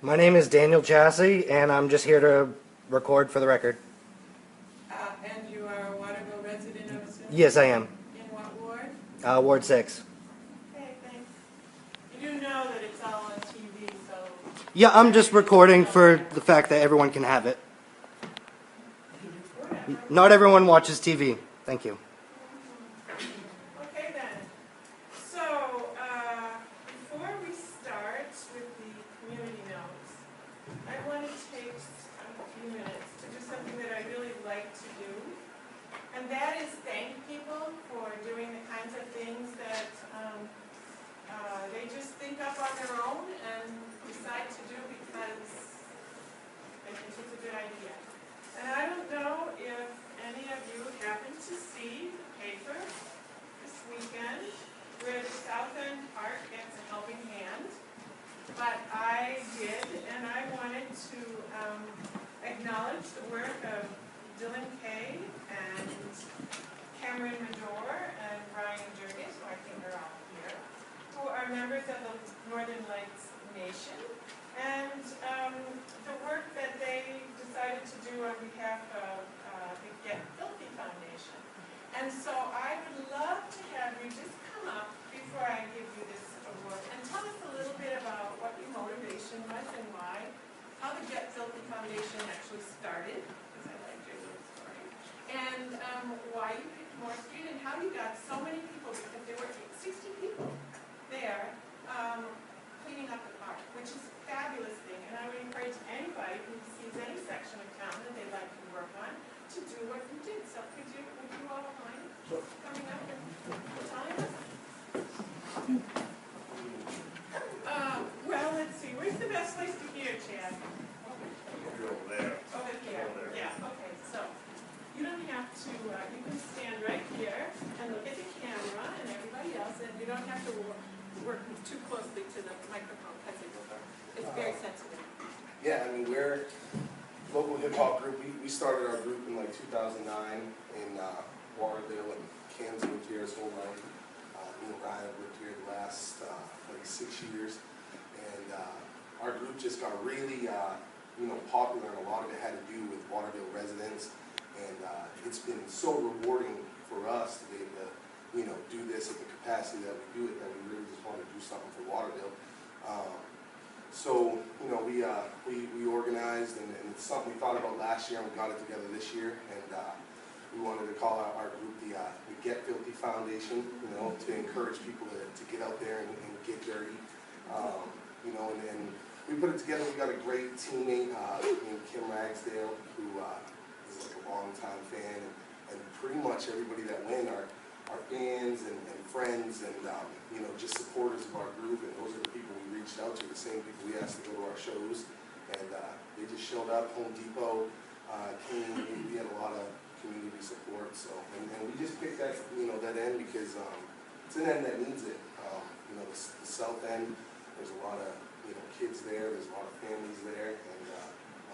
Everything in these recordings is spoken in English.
My name is Daniel Chassie, and I'm just here to record for the record. And you are a Waterville resident of Assume? Yes, I am. In what ward? Ward 6. Okay, thanks. You do know that it's all on TV, so... Yeah, I'm just recording for the fact that everyone can have it. Not everyone watches TV. Thank you. Okay then. So, before we start with the community notes, I want to take a few minutes to do something that I really like to do, and that is thank people for doing the kinds of things that they just think up on their own and decide to do because they think it's a good idea. And I don't know if any of you happened to see the paper this weekend where the South End Park gets a helping hand, but I did, and I wanted to acknowledge the work of Dylan Kay and Cameron Medor and Brian Jurgis, who I think are all here, who are members of the Northern Lights Nation, and the work that they decided to do on behalf of the Get Filthy Foundation. And so I would love to have you just come up before I give you this award and tell us a little bit about what your motivation was and why, how the Get Filthy Foundation actually started, because I like your little story, and why you picked Moore Street and how you got so many people, because there were 60 people there cleaning up the park, which is a fabulous thing. And I would encourage anybody who sees any section of town that they'd like to work on to do what you did. So would you all mind coming up and telling us? Well, let's see. Where's the best place to hear, Chad? Over there. Over here. Yeah, okay. So you don't have to, you can stand right here and look at the camera and everybody else, and you don't have to work too closely to the microphone because it's very sensitive. Yeah, I mean, we're a local hip-hop group. We started our group in like 2009 in Waterville, and Cam's lived here his whole life. Ryan lived here the last like 6 years, and our group just got really popular, and a lot of it had to do with Waterville residents, and it's been so rewarding for us to be able to do this at the capacity that we do it, that we really just want to do something for Waterville. So we organized, and it's something we thought about last year, and we got it together this year, and we wanted to call our group the Get Filthy Foundation, to encourage people to get out there and get dirty, and we put it together. We got a great teammate named Kim Ragsdale, who is like a longtime fan, and pretty much everybody that went are fans and friends and just supporters of our group, and those are the people we reached out to, the same people we asked to go to our shows, and they just showed up. Home Depot came. We had a lot of community support, so and we just picked that that end because it's an end that needs it. The South End, there's a lot of kids there, there's a lot of families there, and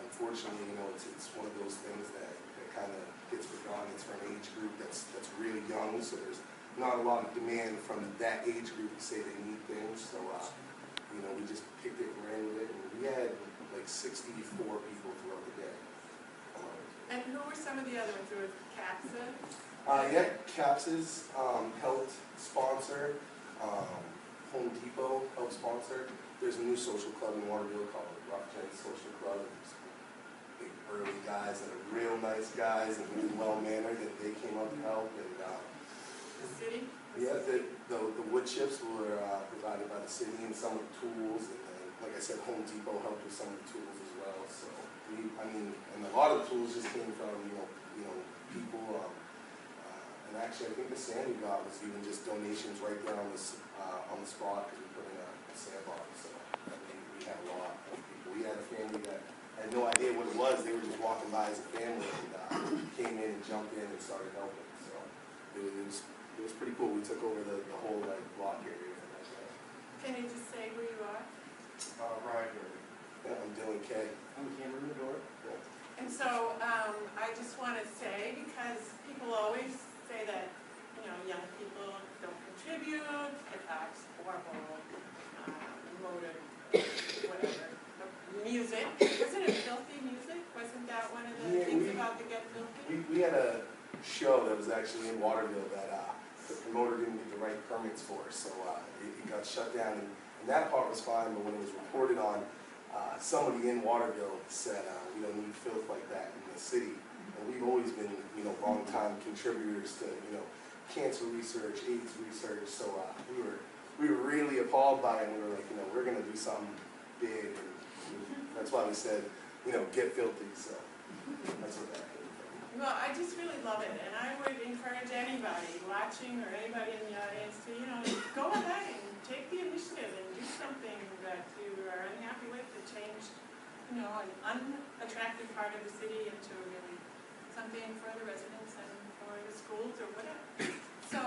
unfortunately it's one of those things that kind of gets forgotten. It's for an age group that's really young, so there's not a lot of demand from that age group to say they need things. So we just picked it and ran with it, and we had like 64 people throughout the day. And who were some of the other ones? There was CAPSA? CAPSA's helped sponsor. Home Depot helped sponsor. There's a new social club in Waterville called the Rock Giant Social Club. Big burly guys that are real nice guys and well-mannered, and they came out to help. And the city? Yeah, the wood chips were provided by the city, and some of the tools, and then, like I said, Home Depot helped with some of the tools as well. So and a lot of the tools just came from people. And actually, I think the sand we got was even just donations right there on the spot, because we put in a sandbox. So we had a lot of people. We had a family that had no idea what it was. They were just walking by as a family, and came in and jumped in and started helping. So it was pretty cool. We took over the whole block area. Can you just say who you are? Ryan here. Yeah, I'm Dylan Kay. I'm Cameron Medor. Yeah. And so I just want to say, because people always say that young people don't contribute, hip hop's horrible, motive, whatever. show that was actually in Waterville that the promoter didn't get the right permits for, so it got shut down. And that part was fine, but when it was reported on, somebody in Waterville said, we don't need filth like that in the city. And we've always been, long-time contributors to, cancer research, AIDS research, so we were really appalled by it, and we were like, we're going to do something big, and that's why we said, get filthy, so that's what that came from. Well, I just really love it, and I would encourage anybody watching or anybody in the audience to, go ahead and take the initiative and do something that you are unhappy with to change, an unattractive part of the city into really something for the residents and for the schools or whatever. So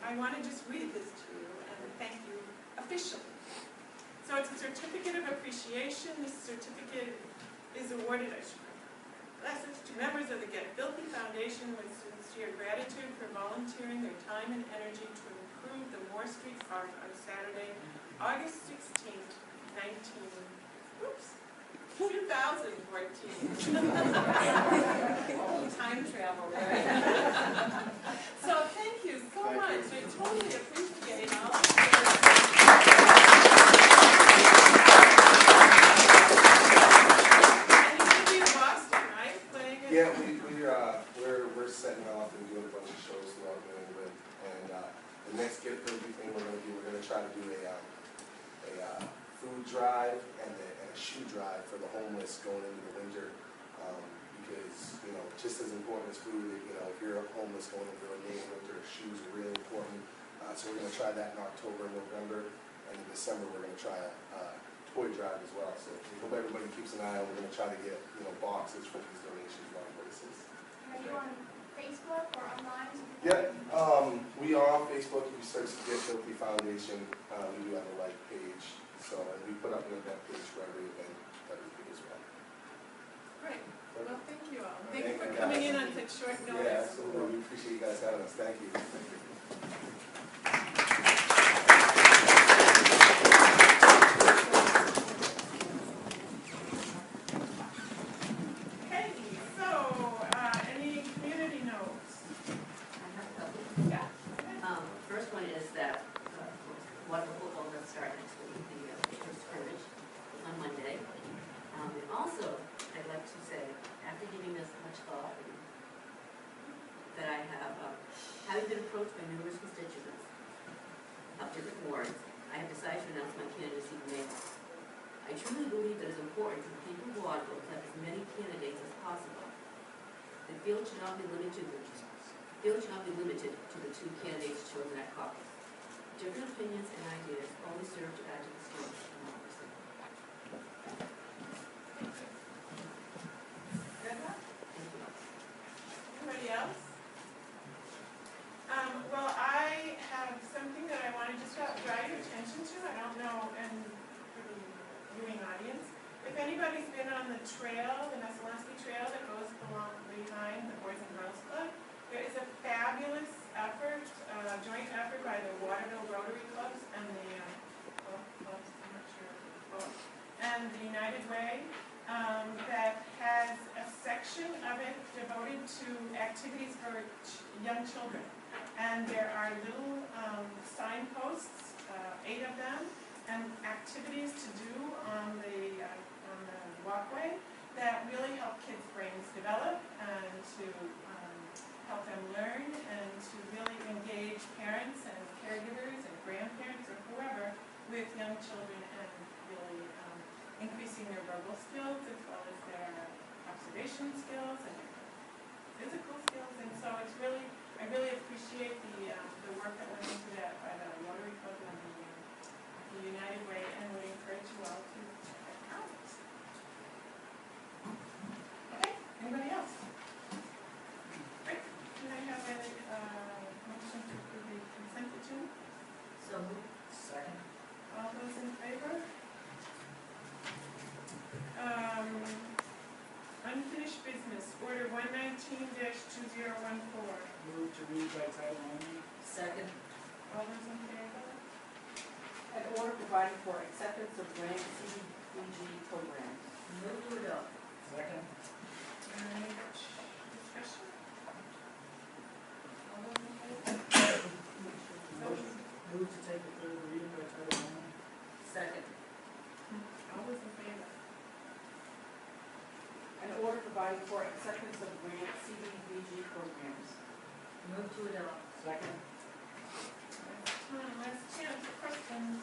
I want to just read this to you and thank you officially. So it's a certificate of appreciation. This certificate is awarded, lessons to members of the Get Filthy Foundation with sincere gratitude for volunteering their time and energy to improve the Moore Street Park on Saturday, August 16th, 2014. Time travel, right? So thank you so much. I totally appreciate all of you. And you're going to be in Boston, right? Playing it? Yeah, we're setting off and doing a bunch of shows throughout New England, and the next Get Filthy thing we're going to try to do a food drive and a shoe drive for the homeless going into the winter, because just as important as food, if you're homeless going into the Maine winter, shoes are really important. So we're going to try that in October and November, and in December we're going to try a toy drive as well. So we hope everybody keeps an eye out. We're going to try to get boxes for these donations a lot of places. Are you on Facebook or online? Yeah, we are on Facebook. If you search the Get Filthy Foundation, we do have a like page. So and we put up an event page for every event that we do as well. Great. Well, thank you all. Thank you Thank for you, coming guys. in on such short notice. Yeah, absolutely. We appreciate you guys having us. Thank you. Okay, so any community notes? I have a couple. Yeah. First one is that Waterville football will start next week, the first scrimmage on Monday. And also, I'd like to say, after giving this much thought, that I have, having been approached by numerous constituents of different wards, I have decided to announce my candidacy in May. I truly believe that it's important for the people of Waterville to have as many candidates as possible. The field should not be limited to the two candidates chosen at caucus. Different opinions and ideas only serve to add to the strength of democracy. Good enough? Thank you. Anybody else? Well, I have something that I want to just draw your attention to. I don't know, and for the viewing audience, if anybody's been on the trail, the Messalonsky Trail that goes along behind the Boys and Girls Club, there is a fabulous effort, joint effort by the Waterville Rotary Clubs and the clubs, I'm not sure, and the United Way, that has a section of it devoted to activities for young children. And there are little signposts, 8 of them, and activities to do on the walkway that really help kids' brains develop and to help them learn and to really engage parents and caregivers and grandparents or whoever with young children and really increasing their verbal skills as well as their observation skills and their physical skills. And so it's really, I really appreciate the work that went into that by the Rotary Club and the United Way, and would encourage you all to check it out. Okay, anybody else? Great. Can I have a motion to approve the consent agenda? So moved. Second. All those in favor? Unfinished business, order 119-2014. Move to read by title only. Second. All those in favor? An order providing for acceptance of grant CDBG program. Move to adopt. Second. Any discussion? All those in favor? Move to take the third reading by title only. Second. All those in favor? An order providing for acceptance of grant CDBG programs. Move to adopt. Second. Last chance for questions.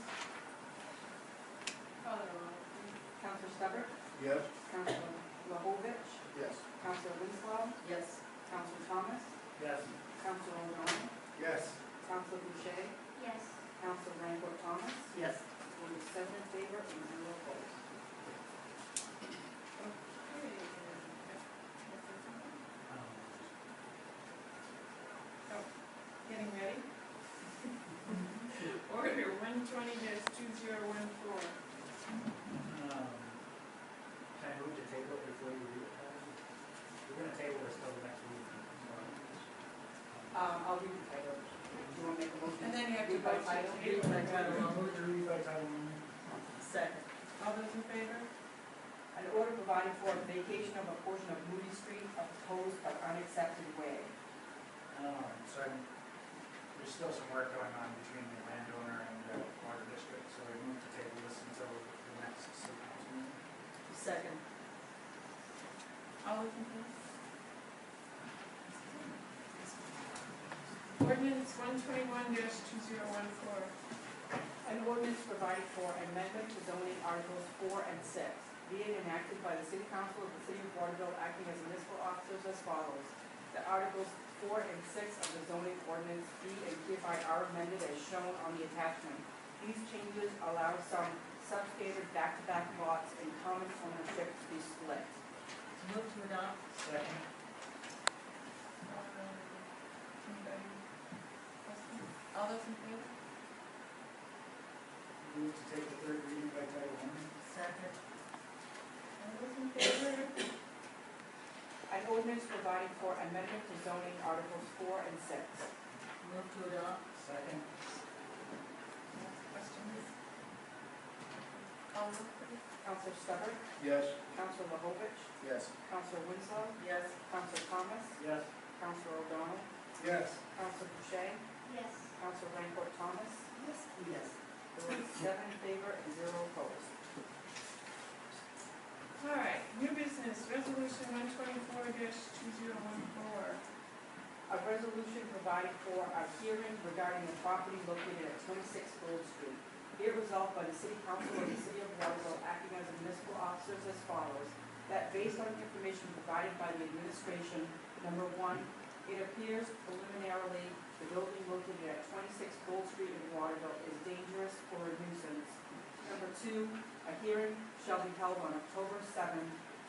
Call it a roll, please. Counselor Stubber? Yes. Counselor Lahovich? Yes. Counselor Winslow? Yes. Counselor Thomas? Yes. Counselor O'Donnell? Yes. Counselor Boucher? Yes. Counselor Rainbow Thomas? Yes. Voted 7 in favor and 0 opposed. Okay. Getting ready? Order 120-2014. Can I move to table it before you read it? We're gonna table this till the next week. I'll read the title. Do you want to make a motion? And then you have to Read by vote to title? table. Read by title, I'll move to read by title only. Second. All those in favor? An order providing for a vacation of a portion of Moody Street, a proposed but unaccepted way. So there's still some work going on between the landowner and the water district, so we moved to table this until the next city council meeting. Second. All those in favor? Ordinance 121-2014. An ordinance providing for amendment to zoning articles 4 and 6, being enacted by the City Council of the City of Waterville acting as municipal officers as follows. The articles 4 and 6 of the zoning ordinance be and hereby are amended as shown on the attachment. These changes allow some substandard back-to-back lots in common ownership to be split. Move to adopt. Second. Anybody? Questions? All those in favor? Move to take the third reading by title only. Second. All those in favor? An ordinance providing for amendment to zoning articles 4 and 6. Move to adopt. Second. Questions? All those please. Counselor Stubber? Yes. Counselor Lahovich? Yes. Counselor Winslow? Yes. Counselor Thomas? Yes. Counselor O'Donnell? Yes. Counselor Boucher? Yes. Counselor Raincourt Thomas? Yes. Yes. Voted 7 in favor and 0 opposed. All right, new business, resolution 124-2014. A resolution providing for a hearing regarding the property located at 26 Gold Street. Be it resolved by the City Council of the City of Waterville acting as municipal officers as follows, that based on the information provided by the administration, number 1, it appears preliminarily the building located at 26 Gold Street in Waterville is dangerous or a nuisance. Number 2, a hearing shall be held on October 7,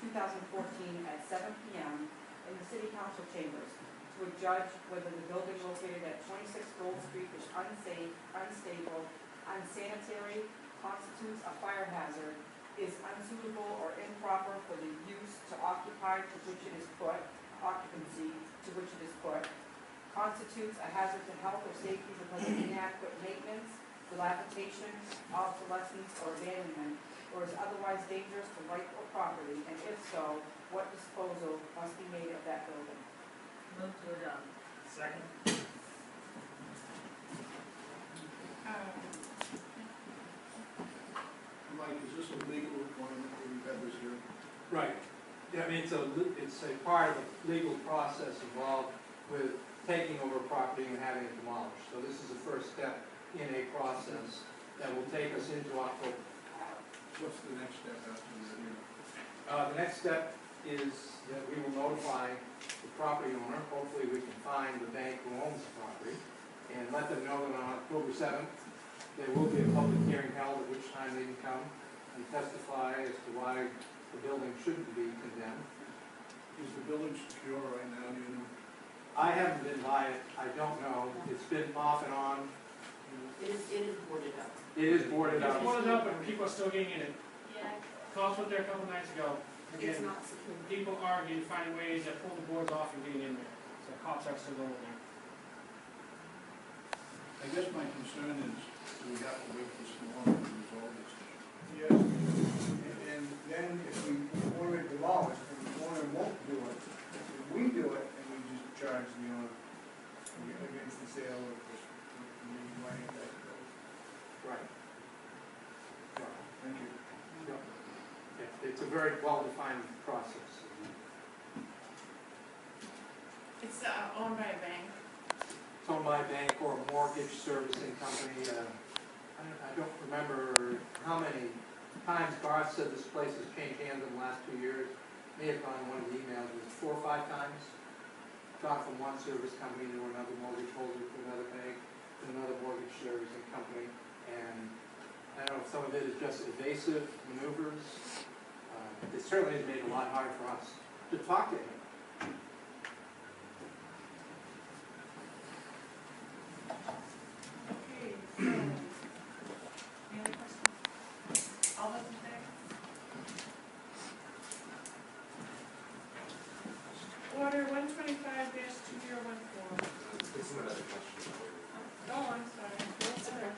2014 at 7 p.m. in the City Council chambers to adjudge whether the building located at 26 Gold Street is unsafe, unstable, unsanitary, constitutes a fire hazard, is unsuitable or improper for the use to occupy to which it is put, occupancy to which it is put, constitutes a hazard to health or safety because of inadequate maintenance, dilapidation, obsolescence, or abandonment, or is otherwise dangerous to life or property, and if so, what disposal must be made of that building. Move to adopt. Second. Mike, is this a legal requirement that we've had this hearing? Right. Yeah, I mean, it's a part of the legal process involved with taking over property and having it demolished. So this is the first step in a process that will take us into October. What's the next step after the hearing? The next step is that we will notify the property owner, hopefully we can find the bank who owns the property, and let them know that on October 7th, there will be a public hearing held, at which time they can come and testify as to why the building shouldn't be condemned. Is the building secure right now, do you know? I haven't been by it, I don't know, it's been off and on, It is boarded up. it is boarded It's up. boarded up and people are still getting in it. Yeah. Cops went there a couple nights ago. It's Again, not secure. people arguing, finding ways to pull the boards off and getting in there. So cops are still going there. I guess my concern is, do we have to wait this long to resolve this issue? Yes, and then if we want it demolished, and the owner won't do it, if we do it, and we just charge the owner, it's a very well-defined process. It's owned by a bank. It's owned by a bank or a mortgage servicing company. I don't remember how many times Garth said this place has changed hands in the last 2 years. May have gone in one of the emails, it was 4 or 5 times. Gone from one service company to another mortgage holder to another bank to another mortgage servicing company. And I don't know if some of it is just evasive maneuvers. It certainly has made it a lot harder for us to talk to him. Okay, so, any other questions? All those in favor? Order 125-2014. It's another question. Oh, I'm sorry. Sorry.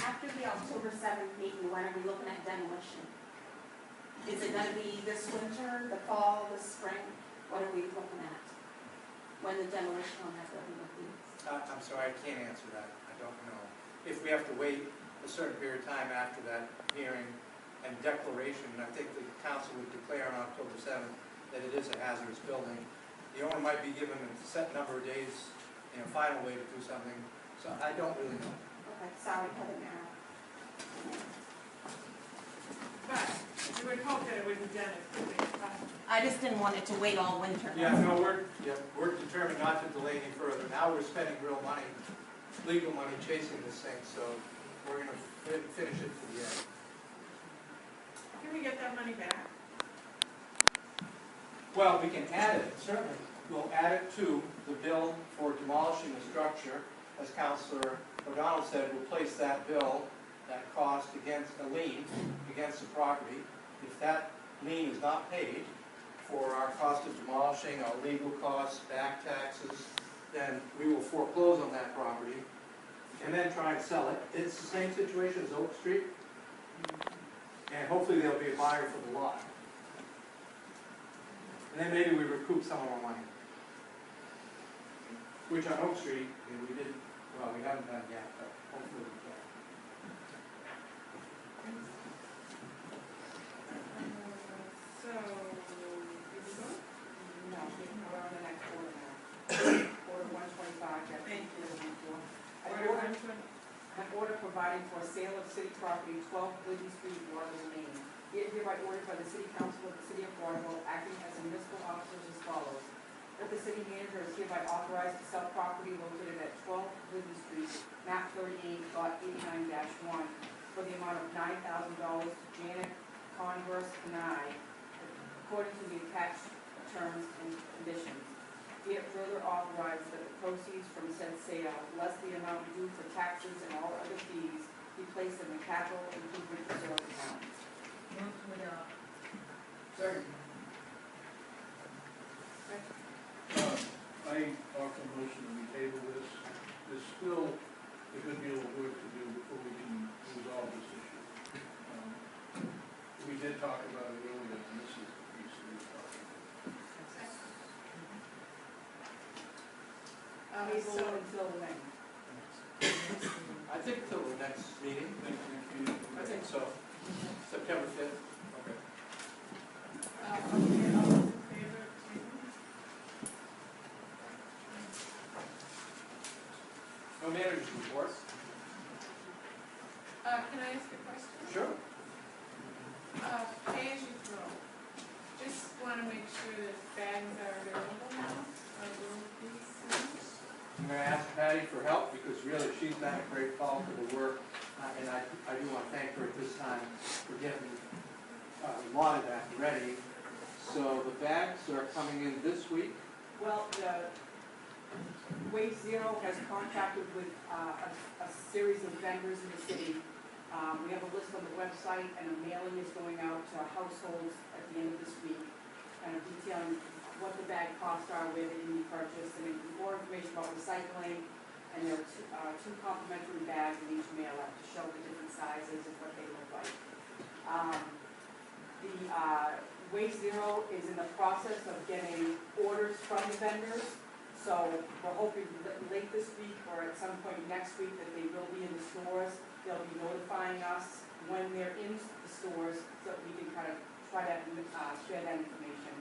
After the October 7th meeting, when are we looking at demolition? Is it gonna be this winter, the fall, the spring? What are we looking at? When the demolition on that building will be? I'm sorry, I can't answer that. I don't know. If we have to wait a certain period of time after that hearing and declaration, I think the council would declare on October 7th that it is a hazardous building. The owner might be given a set number of days, final way to do something. So I don't really know. Okay, sorry, Heather Merrill. But you would hope that it would be done as quickly as possible. I just didn't want it to wait all winter. Yeah, no, we're determined not to delay any further. Now we're spending real money, legal money chasing this thing, so we're gonna finish it to the end. Can we get that money back? Well, we can add it, certainly. We'll add it to the bill for demolishing the structure. As Councilor O'Donnell said, we'll place that bill, that cost against a lien against the property. If that lien is not paid for our cost of demolishing, our legal costs, back taxes, then we will foreclose on that property and then try and sell it. It's the same situation as Oak Street. And hopefully there'll be a buyer for the lot. And then maybe we recoup some of our money. Which on Oak Street, we haven't done yet, but hopefully we can. So, did we go? No, we're on the next order now. Order 125, that's Thank you. Order 120. An order providing for a sale of city property, 12 Glidden Street, Waterville, Maine. Be it hereby ordered by the City Council of the City of Waterville, acting as a municipal officer as follows. That the city manager is hereby authorized to sell property located at 12 Glidden Street, map 38, lot 89-1, for the amount of $9,000 to Janet Converse Kenai, according to the attached terms and conditions. Be it further authorized that the proceeds from said sale, less the amount due for taxes and all other fees, be placed in the capital improvement reserve account. Move to adopt. Second. I offer a motion that we table this. There's still a good deal of work to do before we can resolve this issue. We did talk about it earlier, and this is the piece that we're talking about. Table until when? I think until the next meeting. I think so. September 5th. Okay. Okay, all those in favor of table? No manager's report. Can I ask a question? Sure. Pay as you throw. Just want to make sure that bags are available now. Will these things? I'm going to ask Patty for help because really she's done a great call for the work. And I do want to thank her at this time for getting a lot of that ready. So the bags are coming in this week. Well, the Waste Zero has contracted with a series of vendors in the city. We have a list on the website, and a mailing is going out to households at the end of this week, kind of detailing what the bag costs are, where they can be purchased, and more information about recycling. And there are two complimentary bags in each mailer to show the different sizes and what they look like. Waste Zero is in the process of getting orders from the vendors, so we're hoping that late this week or at some point next week that they will be in the stores. They'll be notifying us when they're in the stores so that we can kind of try to share that information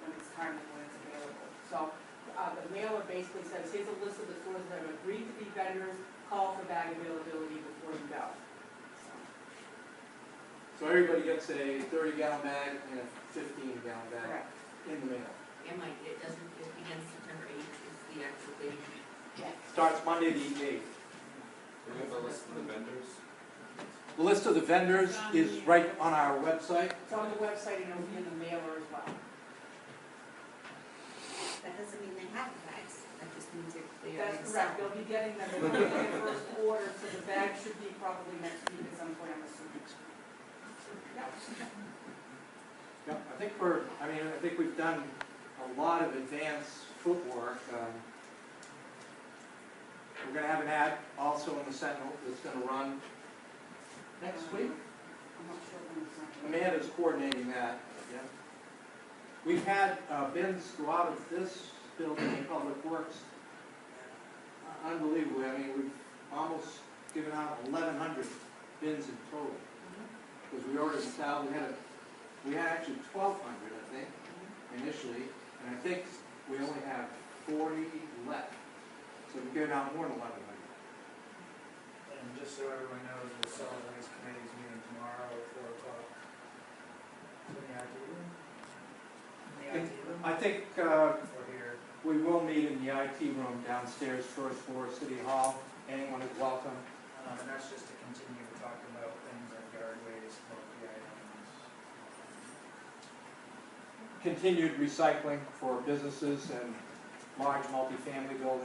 when it's time and when it's available. So the mailer basically says, here's a list of the stores that have agreed to be vendors, call for bag availability before you go. So everybody gets a 30-gallon bag and a 15-gallon bag Correct. in the mail. And like, it begins September 8th is the actual date. Starts Monday the 8th. We have a list of the vendors. The list of the vendors is right on our website. It's on the website and it'll be in the mailer as well. That doesn't mean they have the bags, that just means they are. That's correct, they'll be getting them, they'll be getting their first order, so the bag should be probably next week at some point, I'm assuming. Yeah, I think we've done a lot of advanced footwork. We're gonna have an ad also in the Sentinel that's gonna run next week. I'm not sure when it's on. Amanda's coordinating that, yeah. We've had bins go out of this building in Public Works. Unbelievably, I mean, we've almost given out 1,100 bins in total. Because we ordered 1,000, we had actually 1,200, I think, initially, and I think we only have 40 left. So we've given out more than 1,100. And just so everyone knows, the solid waste committee's meeting tomorrow at 4 o'clock. In the IT room? In the IT room? I think Or here? we will meet in the IT room downstairs, first floor, City Hall. Anyone is welcome. And that's just to continue talking about things like yard waste, bulky items. Continued recycling for businesses and large multifamily buildings.